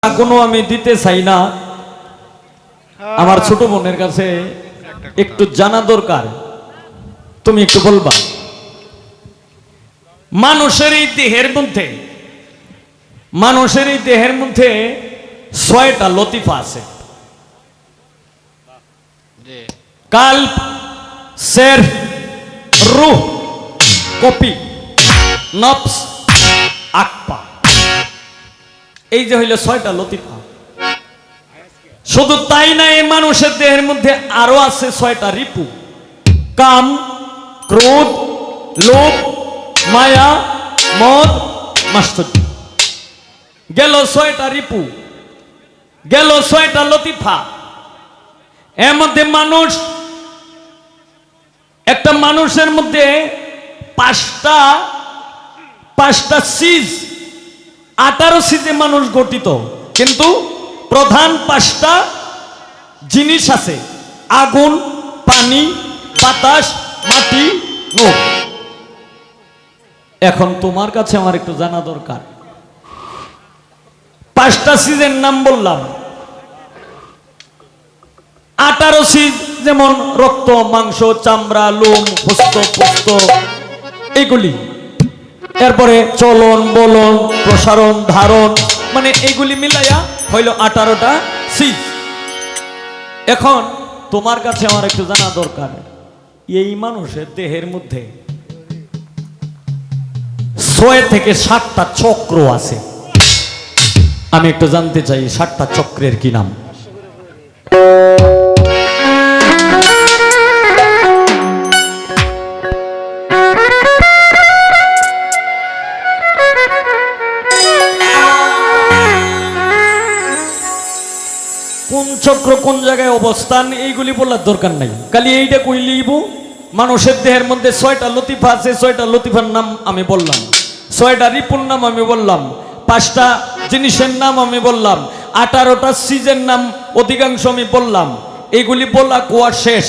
কোনো আমি দিতে চাই না, আমার ছোট বোনের কাছে একটু জানা দরকার, তুমি একটু বলবা। মানুষের এই দেহের মধ্যে 6টা লতিফা আছে। কাল্ব, সের, রূহ, কপি, নফস, আকপা। এই যে হইল 6টা লতিফা। শুধু তাই না, এই মানুষের দেহের মধ্যে আরো আছে 6টা রিপু। কাম, ক্রোধ, লোভ, মায়া, মদ, মাশ্চর্য। গেল 6টা রিপু, গেল 6টা লতিফা। এর মধ্যে একটা মানুষের মধ্যে পাঁচটা সিজ, 18 সিজে মানুষ গঠিত, কিন্তু প্রধান 5টা জিনিস আছে: আগুন, পানি, বাতাস, মাটি, নূর। এখন তোমার কাছে আমার একটু জানা দরকার, 5টা সিজের নাম বললাম। 18 সিজ যেমন রক্ত, মাংস, চামড়া, লোম, হস্ত, পুস্ত, এগুলি। এরপরে চলন, বলন, প্রসারণ, ধারণ, মানে এইগুলি মিলাইয়া হইল 18টা সিজ। এখন তোমার কাছে আমার একটু জানা দরকার, এই মানুষের দেহের মধ্যে 6 থেকে 7টা চক্র আছে। আমি একটু জানতে চাই 7টা চক্রের কি নাম? কোন চক্র কোন জায়গায় অবস্থান এইগুলি বলার দরকার নাই, খালি এইটা কইলিব। মানুষের দেহের মধ্যে 6টা লতিফা আছে, 6টা লতিফার নাম আমি বললাম, 6টা রিপুর নাম আমি বললাম, 5টা জিনিসের নাম আমি বললাম, 18টা সিজের নাম অধিকাংশ আমি বললাম। এইগুলি বলা কোয়া শেষ।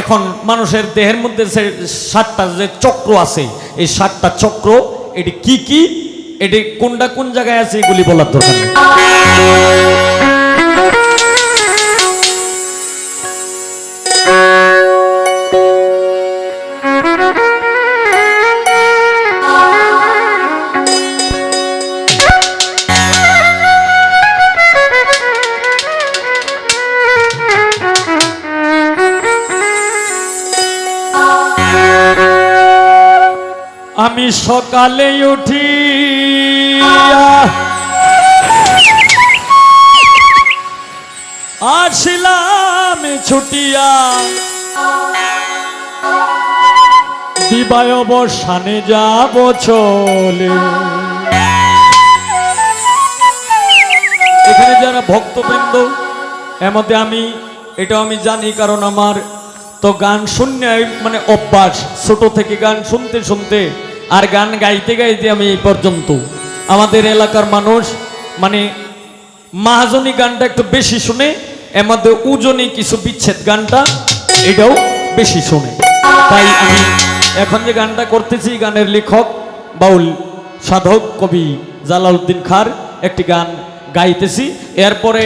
এখন মানুষের দেহের মধ্যে 7টা যে চক্র আছে, এই 7টা চক্র এটি কি কি, এটি কোনটা কোন জায়গায় আছে, এগুলি বলার দরকার নেই। আমি সকালে উঠি আসিলাম ছুটিয়া, দিবায় অবসানে যাব চলে। এখানে যারা ভক্তবৃন্দ, এর মধ্যে এটাও আমি জানি, কারণ আমার তো গান শুনে মানে অভ্যাস, ছোট থেকে গান শুনতে শুনতে আর গান গাইতে গাইতে আমি এই পর্যন্ত। আমাদের এলাকার মানুষ মানে মাহাজনী গানটা একটু বেশি শুনে, এর মধ্যে উজনি কিছু বিচ্ছেদ গানটা এটাও বেশি শুনে। তাই আমি এখন যে গানটা করতেছি, গানের লেখক বাউল সাধক কবি জালালউদ্দিন খাঁর একটি গান গাইতেছি। এরপরে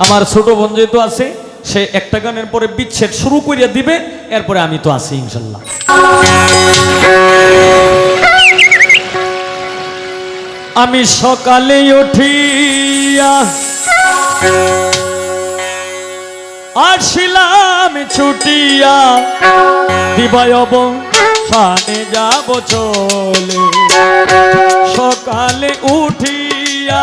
আমার ছোট বোন যেহেতু আছে, সে একটা গানের পরে বিচ্ছেদ শুরু করিয়া দিবে, এরপরে আমি তো আছি ইনশাল্লাহ। আমি সকালে উঠিয়া আসিলাম ছুটিয়া, দিবায় অবসানে যাব চলে। সকালে উঠিয়া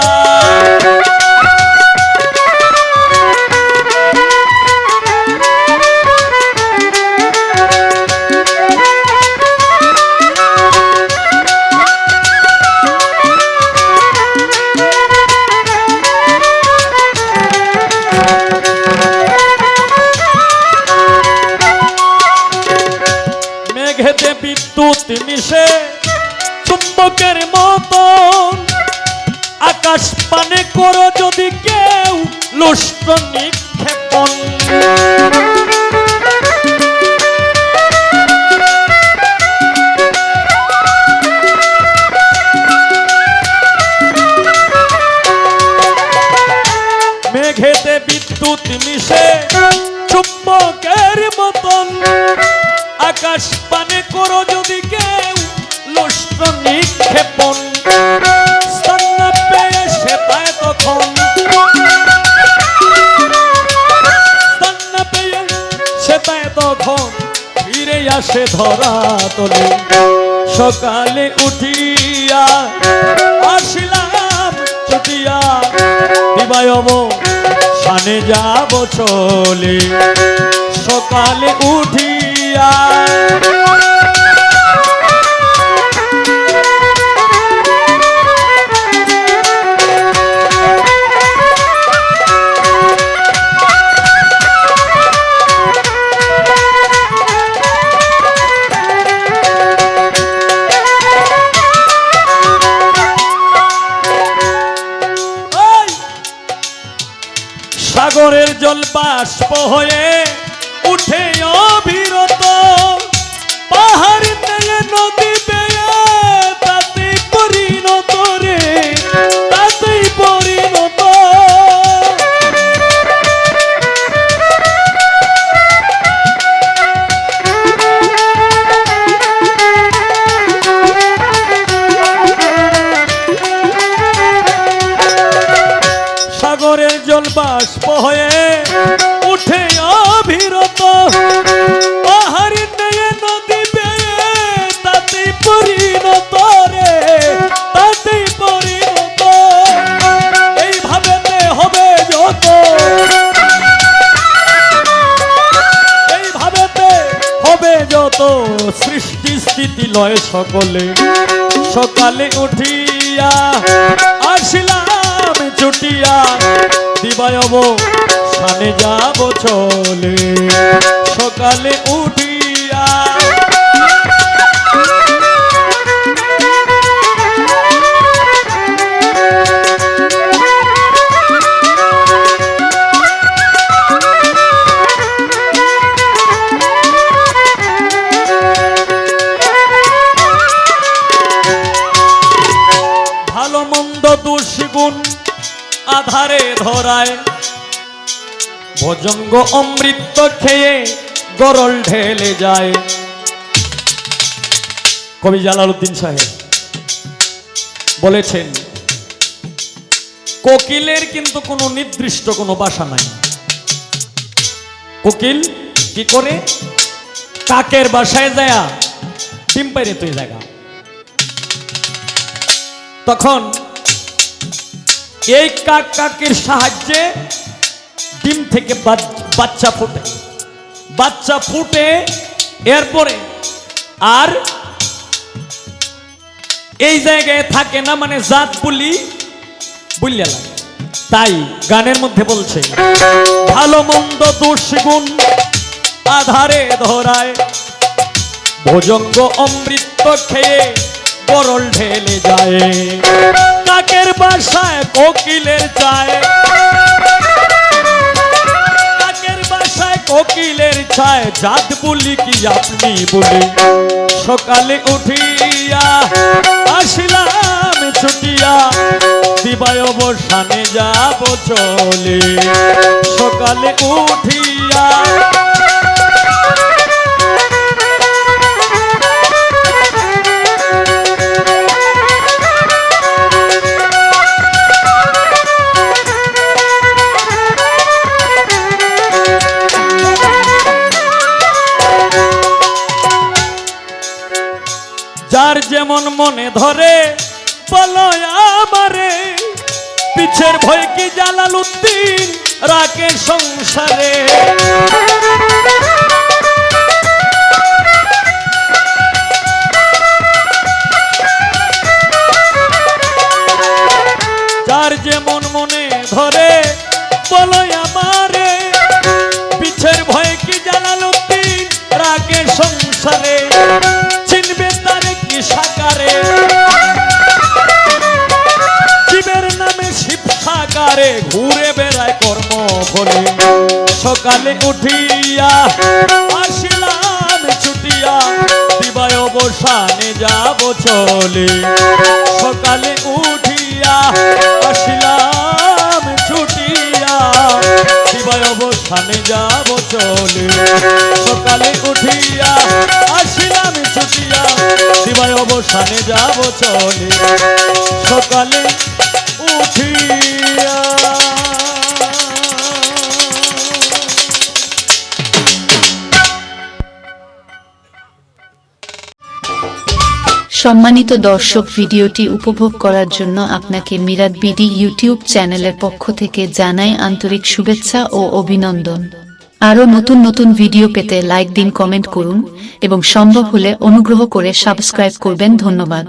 মেঘেতে বিদ্যুৎ মিশে চুম্বকের মতো, আকাশ পানে করো যদি কেউ লুষ্ট নিক্ষেপণ। মেঘেতে বিদ্যুৎ মিশে চুম্বকের মতন আকাশ পানে করো যদি কেউ লুষ্ট নিক্ষেপণ স্থান না পেয়ে সে পায় তখন স্থান না পেয়ে সে পায় তখন ফিরে আসে ধরা তলে সকালে উঠিয়া আসিলাম ছুটিয়া দিবায়ব সানে যাব চলে সকালে উঠিয়া সাগরের জল বাষ্প হয়ে উঠে অবিরত পাহাড় থেকে নদী বেয়ে তাতেই পরিণত রে তাতেই পরিণত সাগরের জল বাষ্প হয়ে উঠে অবিরত পাহাড়ি নেয়ে নদী বেয়ে তাতেই পরিণত রে তাতেই পরিণত এইভাবেতে হবে যত এইভাবেতে হবে যত সৃষ্টি স্থিতি লয় সকলে সকালে উঠিয়া আসিলাম ছুটিয়া দিবায়ব সানে যাব চলে সকালে উঠিয়া ভালো মন্দ দুষ্গুণ আধারে ধরায় ভজঙ্গ অমৃত খেয়ে গরল ঢেলে যায় কবি জালালউদ্দিন সাহেব বলেছেন কোকিলের কিন্তু কোনো নির্দিষ্ট কোনো বাসা নাই কোকিল কি করে কাকের বাসায় যায় ডিম পাইরে তুই জায়গা তখন এই কাক কাকের সাহায্যে ডিম থেকে বাচ্চা ফুটে এরপরে আর এই জায়গায় থাকে না মানে জাত বলি বুঝলে লাগে তাই গানের মধ্যে বলছে ভালো মন্দ দুষ্গুণ আধারে ধরায় ভজঙ্গ অমৃত খেয়ে গরল ঢেলে যায় কাকের বাসায় কোকিলের চায় কাকের বাসায় কোকিলের চায় জাত বলি কি আপনি বলি সকালে উঠিয়া আসিলাম ছুটিয়া দিবায়ব সানে যাব চলে সকালে উঠিয়া যার যেমন মনে ধরে বলো আমারে পিছের ভয় কি জালালউদ্দিন রাখে সংসারে যার যেমন মনে ধরে বলো আমারে পিছের ভয় কি জালালউদ্দিন রাখে সংসারে চিনবে তারে কি সাকারে জীবের নামে শিব সাকারে ঘুরে বেড়ায় কর্ম বলে সকালে উঠিয়া আসিলাম ছুটিয়া দিবায় অবসানে যাব চলে সকালে উঠিয়া আসিলাম ছুটিয়া অবসানে যাব চলে সকালে উঠিয়া আসিলাম ছুটিয়া দিবায় অবসানে যাব চলে সকালে উঠিয়া। সম্মানিত দর্শক, ভিডিওটি উপভোগ করার জন্য আপনাকে মিরাত বিডি ইউটিউব চ্যানেলের পক্ষ থেকে জানাই আন্তরিক শুভেচ্ছা ও অভিনন্দন। আরও নতুন নতুন ভিডিও পেতে লাইক দিন, কমেন্ট করুন এবং সম্ভব হলে অনুগ্রহ করে সাবস্ক্রাইব করবেন। ধন্যবাদ।